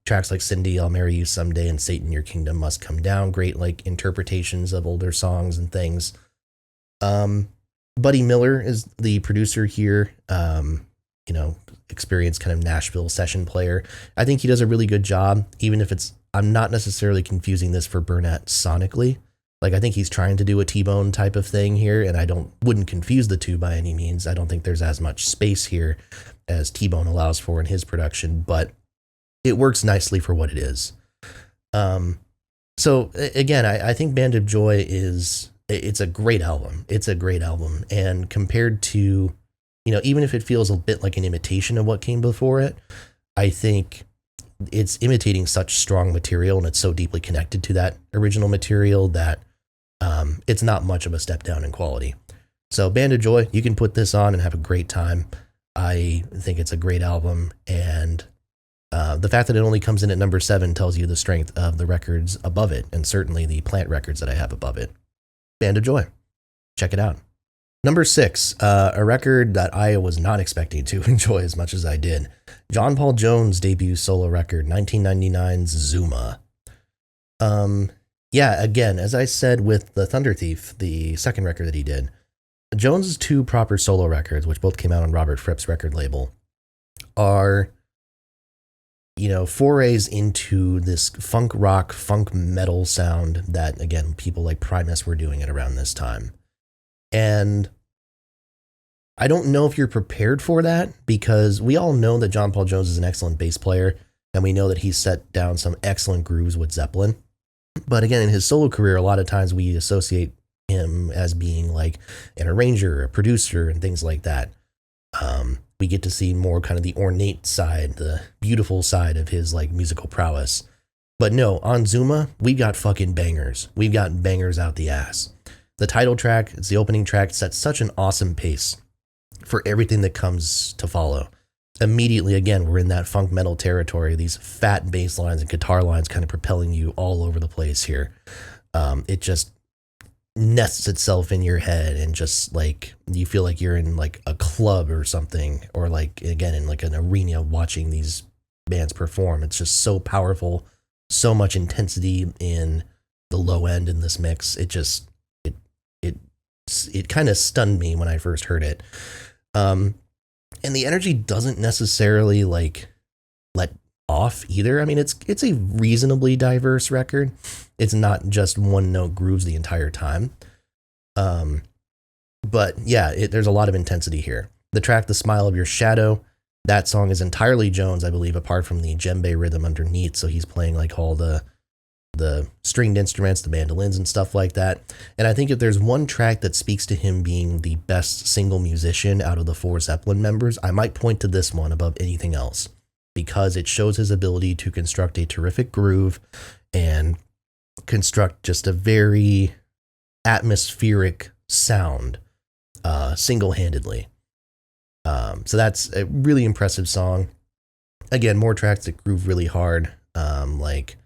Tracks like Cindy, I'll Marry You Someday, and Satan, Your Kingdom Must Come Down. Great like interpretations of older songs and things. Buddy Miller is the producer here. Experienced kind of Nashville session player. I think he does a really good job, even if I'm not necessarily confusing this for Burnett sonically. Like, I think he's trying to do a T-Bone type of thing here, and I wouldn't confuse the two by any means. I don't think there's as much space here as T-Bone allows for in his production, but it works nicely for what it is. So again, I think Band of Joy it's a great album. It's a great album. And compared to, even if it feels a bit like an imitation of what came before it, I think it's imitating such strong material, and it's so deeply connected to that original material that it's not much of a step down in quality. So Band of Joy, you can put this on and have a great time. I think it's a great album, and the fact that it only comes in at number 7 tells you the strength of the records above it, and certainly the Plant records that I have above it. Band of Joy. Check it out. Number 6, a record that I was not expecting to enjoy as much as I did. John Paul Jones' debut solo record, 1999's Zuma. Yeah, again, as I said with The Thunder Thief, the second record that he did, Jones's 2 proper solo records, which both came out on Robert Fripp's record label, are, forays into this funk rock, funk metal sound that, again, people like Primus were doing it around this time. And I don't know if you're prepared for that, because we all know that John Paul Jones is an excellent bass player, and we know that he's set down some excellent grooves with Zeppelin. But again, in his solo career, a lot of times we associate him as being like an arranger, a producer, and things like that. We get to see more kind of the ornate side, the beautiful side of his like musical prowess. But no, on Zuma, we got fucking bangers. We've got bangers out the ass. The title track, it's the opening track, sets such an awesome pace for everything that comes to follow. Immediately, again, we're in that funk metal territory, these fat bass lines and guitar lines kind of propelling you all over the place here. It just nests itself in your head, and just like you feel like you're in like a club or something, or like again in like an arena watching these bands perform. It's just so powerful, so much intensity in the low end in this mix. It kind of stunned me when I first heard it. And the energy doesn't necessarily like let off either. I mean, it's a reasonably diverse record. It's not just one note grooves the entire time. But yeah, there's a lot of intensity here. The track, The Smile of Your Shadow, that song is entirely Jones, I believe, apart from the djembe rhythm underneath. So he's playing like all the stringed instruments, the mandolins and stuff like that. And I think if there's one track that speaks to him being the best single musician out of the 4 Zeppelin members, I might point to this one above anything else, because it shows his ability to construct a terrific groove and construct just a very atmospheric sound single-handedly. So that's a really impressive song. Again, more tracks that groove really hard, like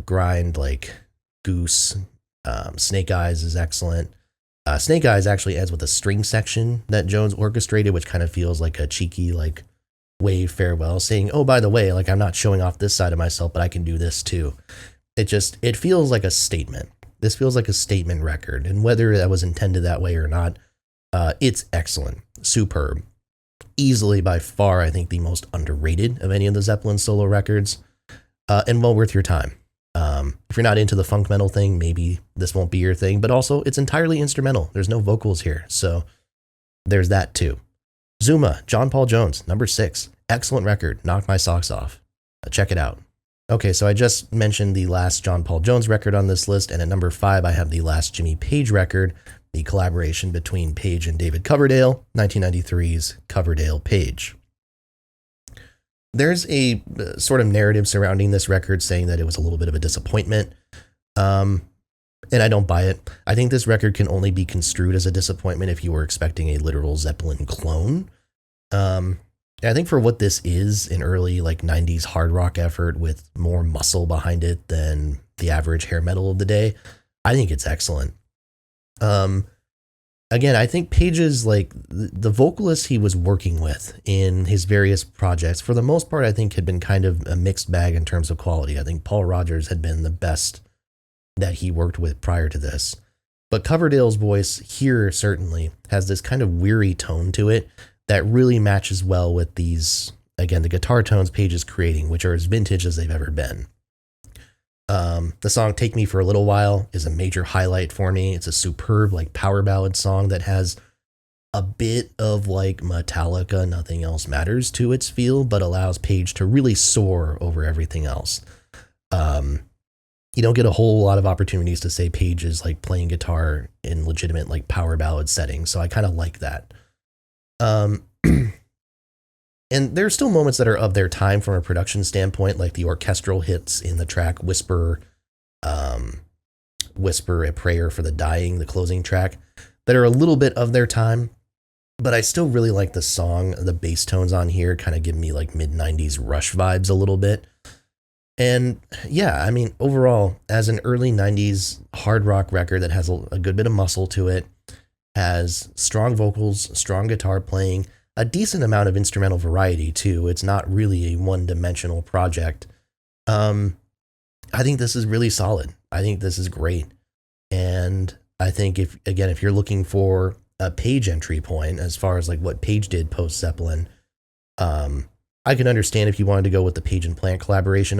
Grind, like Goose. Snake Eyes is excellent. Snake Eyes actually ends with a string section that Jones orchestrated, which kind of feels like a cheeky like wave farewell, saying, oh, by the way, like I'm not showing off this side of myself, but I can do this too. It feels like a statement. This feels like a statement record, and whether that was intended that way or not, it's excellent, superb. Easily by far, I think, the most underrated of any of the Zeppelin solo records, and well worth your time. If you're not into the funk metal thing, maybe this won't be your thing, but also it's entirely instrumental. There's no vocals here, so there's that too. Zuma, John Paul Jones, number 6. Excellent record, knocked my socks off. Check it out. Okay, so I just mentioned the last John Paul Jones record on this list, and at number 5, I have the last Jimmy Page record, the collaboration between Page and David Coverdale, 1993's Coverdale Page. There's a sort of narrative surrounding this record saying that it was a little bit of a disappointment, and I don't buy it. I think this record can only be construed as a disappointment if you were expecting a literal Zeppelin clone. I think for what this is, an early like 90s hard rock effort with more muscle behind it than the average hair metal of the day, I think it's excellent. Again, I think Page's like the vocalists he was working with in his various projects, for the most part, I think had been kind of a mixed bag in terms of quality. I think Paul Rodgers had been the best that he worked with prior to this. But Coverdale's voice here certainly has this kind of weary tone to it that really matches well with these, again, the guitar tones Page is creating, which are as vintage as they've ever been. The song Take Me for a Little While is a major highlight for me. It's a superb like power ballad song that has a bit of like Metallica, Nothing Else Matters to its feel, but allows Page to really soar over everything else. You don't get a whole lot of opportunities to say Page is like playing guitar in legitimate like power ballad settings, so I kind of like that. And there are still moments that are of their time from a production standpoint, like the orchestral hits in the track Whisper, Whisper, A Prayer for the Dying, the closing track, that are a little bit of their time. But I still really like the song. The bass tones on here kind of give me like mid-90s Rush vibes a little bit. And yeah, I mean, overall, as an early 90s hard rock record that has a good bit of muscle to it, has strong vocals, strong guitar playing, a decent amount of instrumental variety too. It's not really a one-dimensional project. I think this is really solid. I think this is great. And I think if you're looking for a Page entry point as far as like what Page did post Zeppelin, I can understand if you wanted to go with the Page and Plant collaboration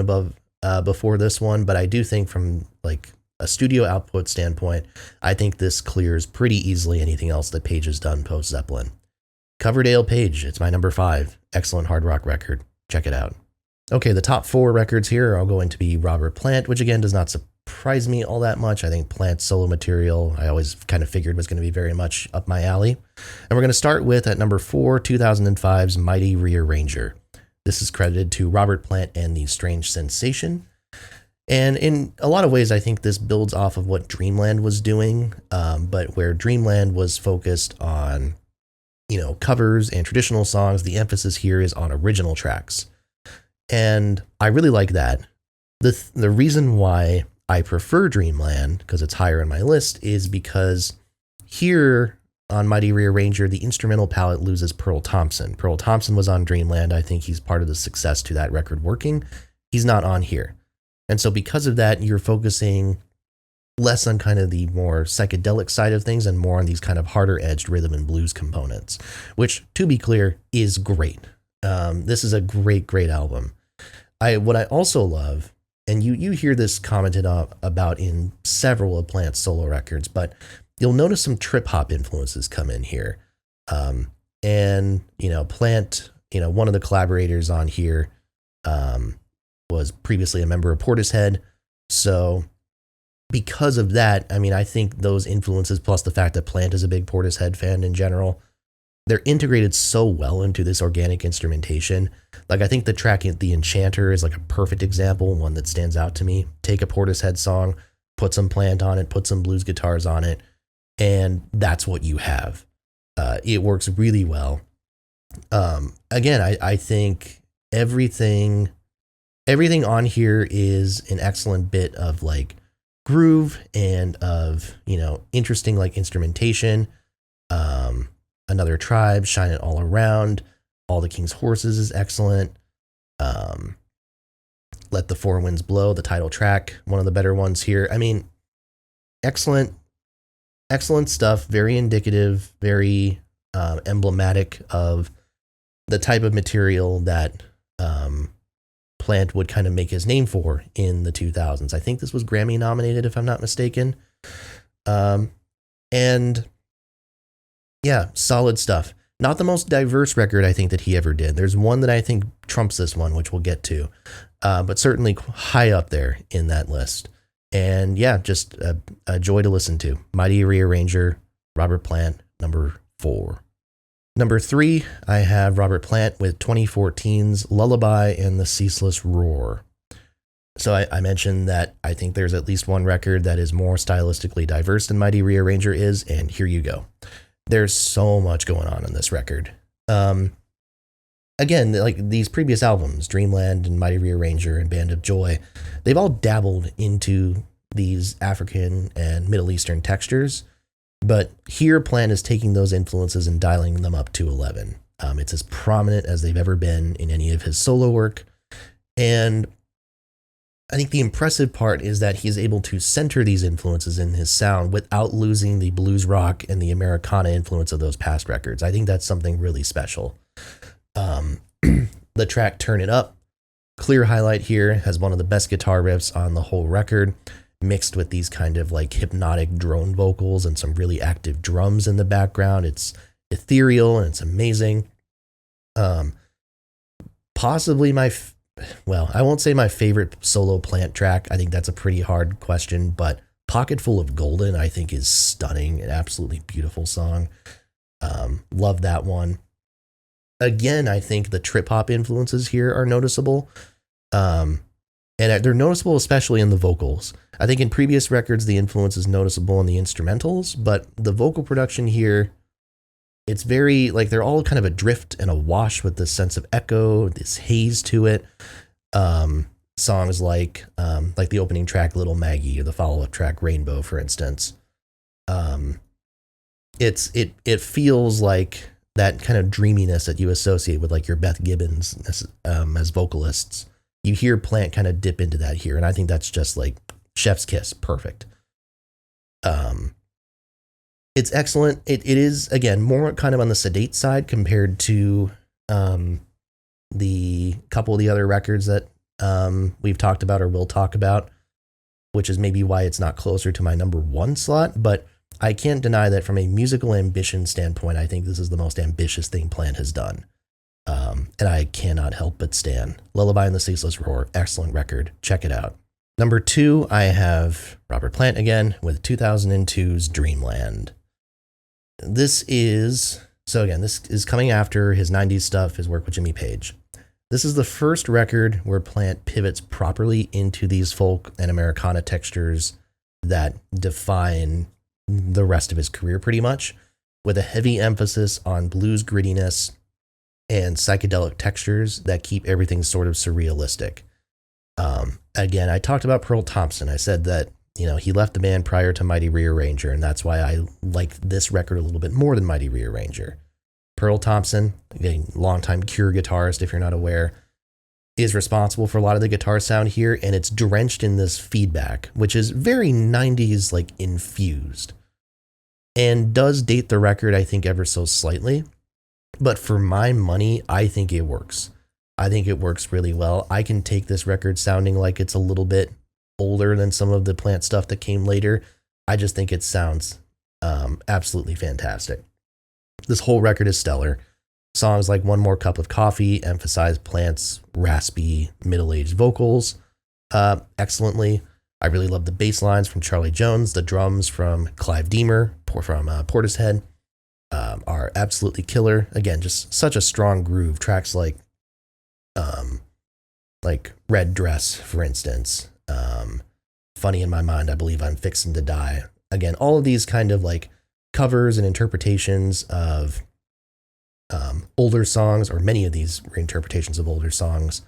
before this one, but I do think from like a studio output standpoint, I think this clears pretty easily anything else that Page has done post Zeppelin. Coverdale Page, it's my number 5. Excellent hard rock record. Check it out. Okay, the top 4 records here are going to be Robert Plant, which again does not surprise me all that much. I think Plant's solo material, I always kind of figured was going to be very much up my alley. And we're going to start with, at number 4, 2005's Mighty Rearranger. This is credited to Robert Plant and the Strange Sensation. And in a lot of ways, I think this builds off of what Dreamland was doing, but where Dreamland was focused on, covers and traditional songs, the emphasis here is on original tracks. And I really like that. The reason why I prefer Dreamland, because it's higher in my list, is because here on Mighty Rearranger, the instrumental palette loses Pearl Thompson. Pearl Thompson was on Dreamland. I think he's part of the success to that record working. He's not on here. And so because of that, you're focusing less on kind of the more psychedelic side of things and more on these kind of harder edged rhythm and blues components, which, to be clear, is great. This is a great, great album. What I also love, and you hear this commented about in several of Plant's solo records, but you'll notice some trip hop influences come in here. And Plant, one of the collaborators on here, was previously a member of Portishead. So because of that, I think those influences, plus the fact that Plant is a big Portishead fan in general, they're integrated so well into this organic instrumentation. Like, I think the track The Enchanter is like a perfect example, one that stands out to me. Take a Portishead song, put some Plant on it, put some blues guitars on it, and that's what you have. It works really well. Again, I think everything on here is an excellent bit of like groove and of, interesting like instrumentation. Another Tribe, Shine It All Around, All the King's Horses is excellent. Let the Four Winds Blow, the title track, one of the better ones here. Excellent stuff. Very indicative, very emblematic of the type of material that Plant would kind of make his name for in the 2000s. I think this was Grammy nominated, if I'm not mistaken. And yeah, solid stuff. Not the most diverse record I think that he ever did. There's one that I think trumps this one, which we'll get to, but certainly high up there in that list. And yeah, just a joy to listen to. Mighty Rearranger, Robert Plant, number 4. Number 3, I have Robert Plant with 2014's Lullaby and the Ceaseless Roar. So I mentioned that I think there's at least one record that is more stylistically diverse than Mighty Rearranger is, and here you go. There's so much going on in this record. Again, like these previous albums, Dreamland and Mighty Rearranger and Band of Joy, they've all dabbled into these African and Middle Eastern textures. But here, Plant is taking those influences and dialing them up to 11. It's as prominent as they've ever been in any of his solo work. And I think the impressive part is that he's able to center these influences in his sound without losing the blues rock and the Americana influence of those past records. I think that's something really special. The track Turn It Up, clear highlight here, has one of the best guitar riffs on the whole record, mixed with these kind of like hypnotic drone vocals and some really active drums in the background. It's ethereal and it's amazing. Possibly I won't say my favorite solo Plant track. I think that's a pretty hard question, but Pocket Full of Golden, I think, is stunning. An absolutely beautiful song. Love that one. Again, I think the trip hop influences here are noticeable. And they're noticeable especially in the vocals. I think in previous records, the influence is noticeable in the instrumentals, but the vocal production here, it's very, like, they're all kind of adrift and awash with this sense of echo, this haze to it. Songs like the opening track, Little Maggie, or the follow-up track, Rainbow, for instance. It feels like that kind of dreaminess that you associate with like your Beth Gibbons as vocalists. You hear Plant kind of dip into that here, and I think that's just like chef's kiss, perfect. It's excellent. It is, again, more kind of on the sedate side compared to the couple of the other records that we've talked about or will talk about, which is maybe why it's not closer to my number 1 slot. But I can't deny that from a musical ambition standpoint, I think this is the most ambitious thing Plant has done. And I cannot help but stan. Lullaby in the Ceaseless Roar, excellent record. Check it out. Number 2, I have Robert Plant again with 2002's Dreamland. This is coming after his 90s stuff, his work with Jimmy Page. This is the first record where Plant pivots properly into these folk and Americana textures that define the rest of his career pretty much, with a heavy emphasis on blues grittiness and psychedelic textures that keep everything sort of surrealistic. Again, I talked about Pearl Thompson. I said that, he left the band prior to Mighty Rearranger, and that's why I like this record a little bit more than Mighty Rearranger. Pearl Thompson, again, longtime Cure guitarist, if you're not aware, is responsible for a lot of the guitar sound here, and it's drenched in this feedback, which is very 90s, like, infused, and does date the record, I think, ever so slightly. But for my money, I think it works. I think it works really well. I can take this record sounding like it's a little bit older than some of the Plant stuff that came later. I just think it sounds absolutely fantastic. This whole record is stellar. Songs like One More Cup of Coffee emphasize Plant's raspy, middle-aged vocals excellently. I really love the bass lines from Charlie Jones. The drums from Clive Deemer from Portishead are absolutely killer. Again, just such a strong groove. Tracks like Red Dress, for instance. Funny in My Mind, I Believe I'm Fixin' to Die. Again, all of these kind of like covers and interpretations of older songs, or many of these reinterpretations of older songs.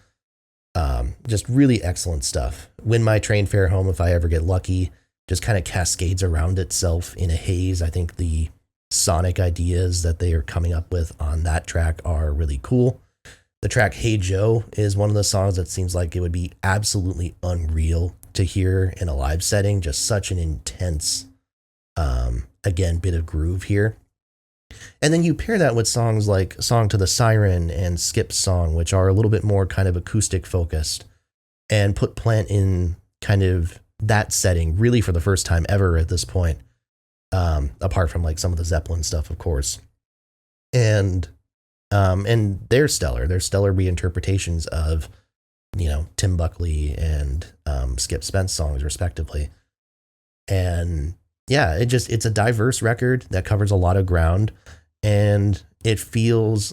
Just really excellent stuff. When My Train Fare Home, If I Ever Get Lucky, just kind of cascades around itself in a haze. I think the sonic ideas that they are coming up with on that track are really cool. The track Hey Joe is one of the songs that seems like it would be absolutely unreal to hear in a live setting. Just such an intense, again, bit of groove here. And then you pair that with songs like Song to the Siren and Skip's Song, which are a little bit more kind of acoustic focused, and put Plant in kind of that setting really for the first time ever at this point, apart from like some of the Zeppelin stuff, of course. And they're stellar. They're stellar reinterpretations of, Tim Buckley and Skip Spence songs, respectively. And yeah, it's a diverse record that covers a lot of ground, and it feels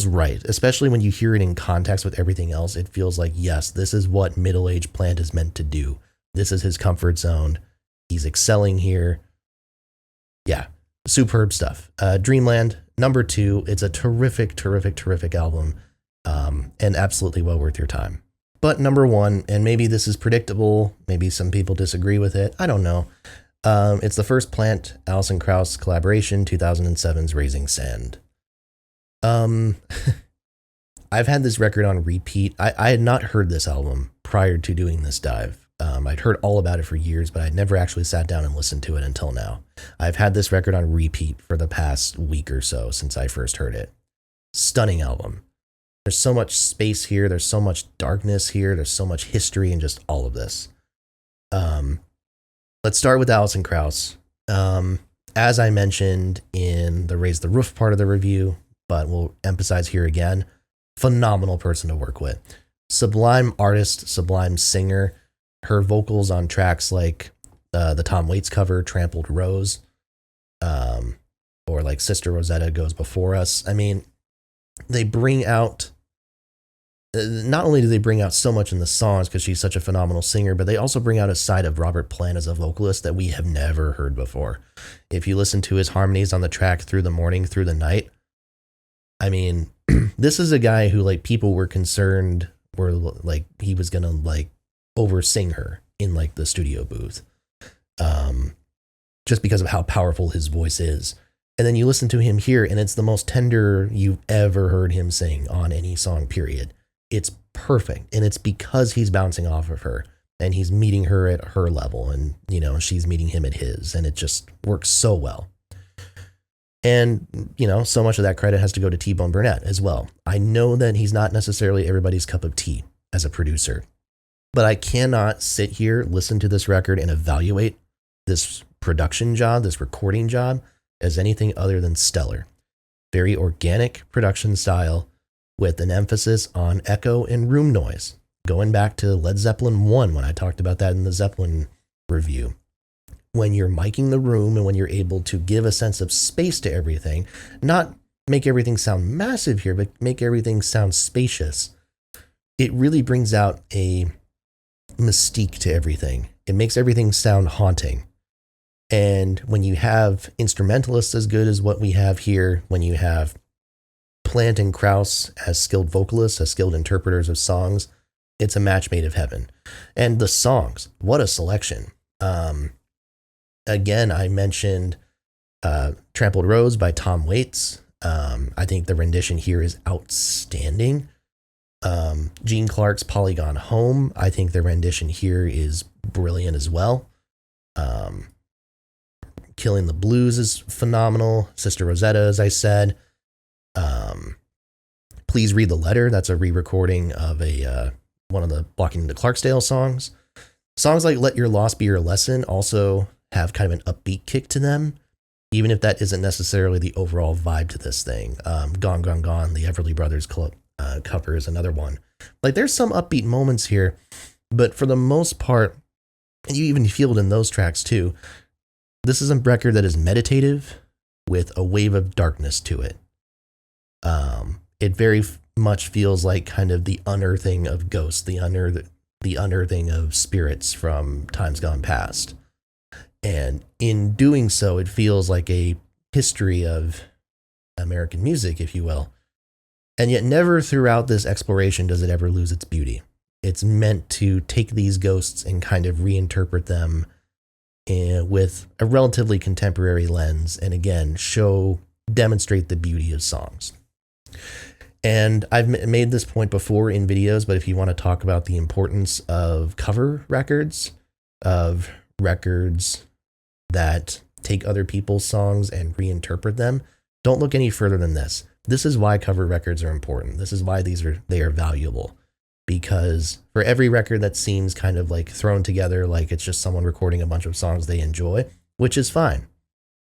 right, especially when you hear it in context with everything else. It feels like, yes, this is what middle-aged Plant is meant to do. This is his comfort zone. He's excelling here. Yeah, superb stuff. Dreamland, number 2. It's a terrific, terrific, terrific album, and absolutely well worth your time. But number 1, and maybe this is predictable, maybe some people disagree with it, I don't know. It's the first Plant Alison Krauss collaboration, 2007's Raising Sand. I've had this record on repeat. I had not heard this album prior to doing this dive. I'd heard all about it for years, but I'd never actually sat down and listened to it until now. I've had this record on repeat for the past week or so since I first heard it. Stunning album. There's so much space here. There's so much darkness here. There's so much history in just all of this. Let's start with Alison Krauss. As I mentioned in the Raise the Roof part of the review, but we'll emphasize here again, phenomenal person to work with. Sublime artist, sublime singer. Her vocals on tracks like the Tom Waits cover, Trampled Rose, or like Sister Rosetta Goes Before Us. I mean, they bring out, not only do they bring out so much in the songs because she's such a phenomenal singer, but they also bring out a side of Robert Plant as a vocalist that we have never heard before. If you listen to his harmonies on the track Through the Morning, Through the Night, I mean, this is a guy who, like, people were concerned were like he was gonna like over sing her in like the studio booth, just because of how powerful his voice is. And then you listen to him here, and it's the most tender you've ever heard him sing on any song, period. It's perfect, and it's because he's bouncing off of her, and he's meeting her at her level, and, she's meeting him at his, and it just works so well. And, so much of that credit has to go to T-Bone Burnett as well. I know that he's not necessarily everybody's cup of tea as a producer, but I cannot sit here, listen to this record, and evaluate this production job, this recording job, as anything other than stellar. Very organic production style with an emphasis on echo and room noise. Going back to Led Zeppelin 1 when I talked about that in the Zeppelin review. When you're miking the room and when you're able to give a sense of space to everything, not make everything sound massive here, but make everything sound spacious, it really brings out a mystique to everything. It makes everything sound haunting. And when you have instrumentalists as good as what we have here, when you have Plant and Krauss as skilled vocalists, as skilled interpreters of songs, it's a match made of heaven. And the songs, what a selection. Again, I mentioned Trampled Rose by Tom Waits. I think the rendition here is outstanding. Gene Clark's Polygon Home, I think the rendition here is brilliant as well. Killing the Blues is phenomenal. Sister Rosetta, as I said. Please Read the Letter, that's a re-recording of one of the Walking to Clarksdale songs. Songs like Let Your Loss Be Your Lesson also have kind of an upbeat kick to them, even if that isn't necessarily the overall vibe to this thing. Gone, Gone, Gone, the Everly Brothers cover is another one. Like, there's some upbeat moments here, but for the most part, and you even feel it in those tracks too, this is a record that is meditative with a wave of darkness to it. It very much feels like kind of the unearthing of ghosts, the unearthing of spirits from times gone past. And in doing so, it feels like a history of American music, if you will. And yet never throughout this exploration does it ever lose its beauty. It's meant to take these ghosts and kind of reinterpret them with a relatively contemporary lens, and again, demonstrate the beauty of songs. And I've made this point before in videos, but if you want to talk about the importance of cover records, of records that take other people's songs and reinterpret them, don't look any further than this. This is why cover records are important. This is why they are valuable. Because for every record that seems kind of like thrown together, like it's just someone recording a bunch of songs they enjoy, which is fine.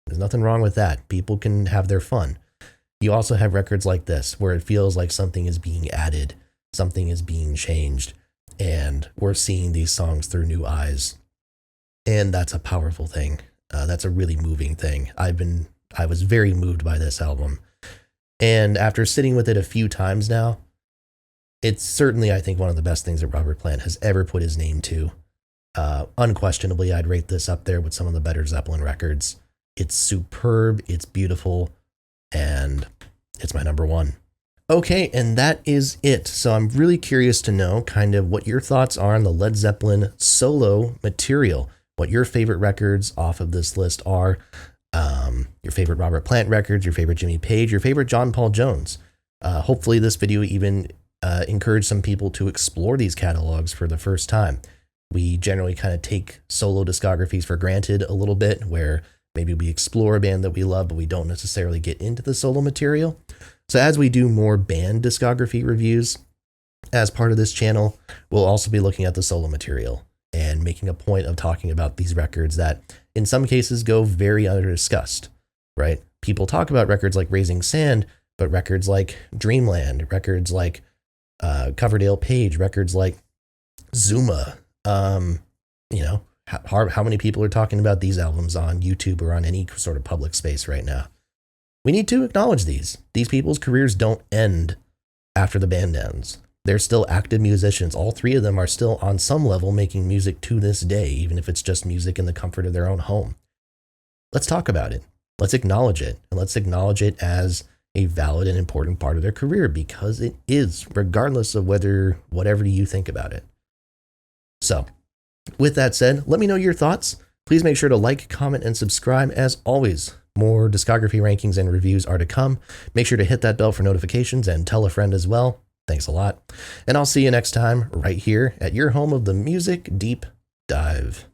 There's nothing wrong with that. People can have their fun. You also have records like this, where it feels like something is being added, something is being changed, and we're seeing these songs through new eyes. And that's a powerful thing. That's a really moving thing. I was very moved by this album. And after sitting with it a few times now, it's certainly, I think, one of the best things that Robert Plant has ever put his name to. Unquestionably, I'd rate this up there with some of the better Zeppelin records. It's superb, it's beautiful, and it's my number one. Okay, and that is it. So I'm really curious to know kind of what your thoughts are on the Led Zeppelin solo material, what your favorite records off of this list are, your favorite Robert Plant records, your favorite Jimmy Page, your favorite John Paul Jones. Hopefully this video even encouraged some people to explore these catalogs for the first time. We generally kind of take solo discographies for granted a little bit, where maybe we explore a band that we love, but we don't necessarily get into the solo material. So as we do more band discography reviews as part of this channel, we'll also be looking at the solo material and making a point of talking about these records that in some cases go very under-discussed, right? People talk about records like Raising Sand, but records like Dreamland, records like Coverdale Page, records like Zuma, how many people are talking about these albums on YouTube or on any sort of public space right now? We need to acknowledge these. These people's careers don't end after the band ends. They're still active musicians. All three of them are still on some level making music to this day, even if it's just music in the comfort of their own home. Let's talk about it. Let's acknowledge it. And let's acknowledge it as a valid and important part of their career, because it is, regardless of whatever you think about it. So, with that said, let me know your thoughts. Please make sure to like, comment, and subscribe. As always, more discography rankings and reviews are to come. Make sure to hit that bell for notifications and tell a friend as well. Thanks a lot. And I'll see you next time right here at your home of the Music Deep Dive.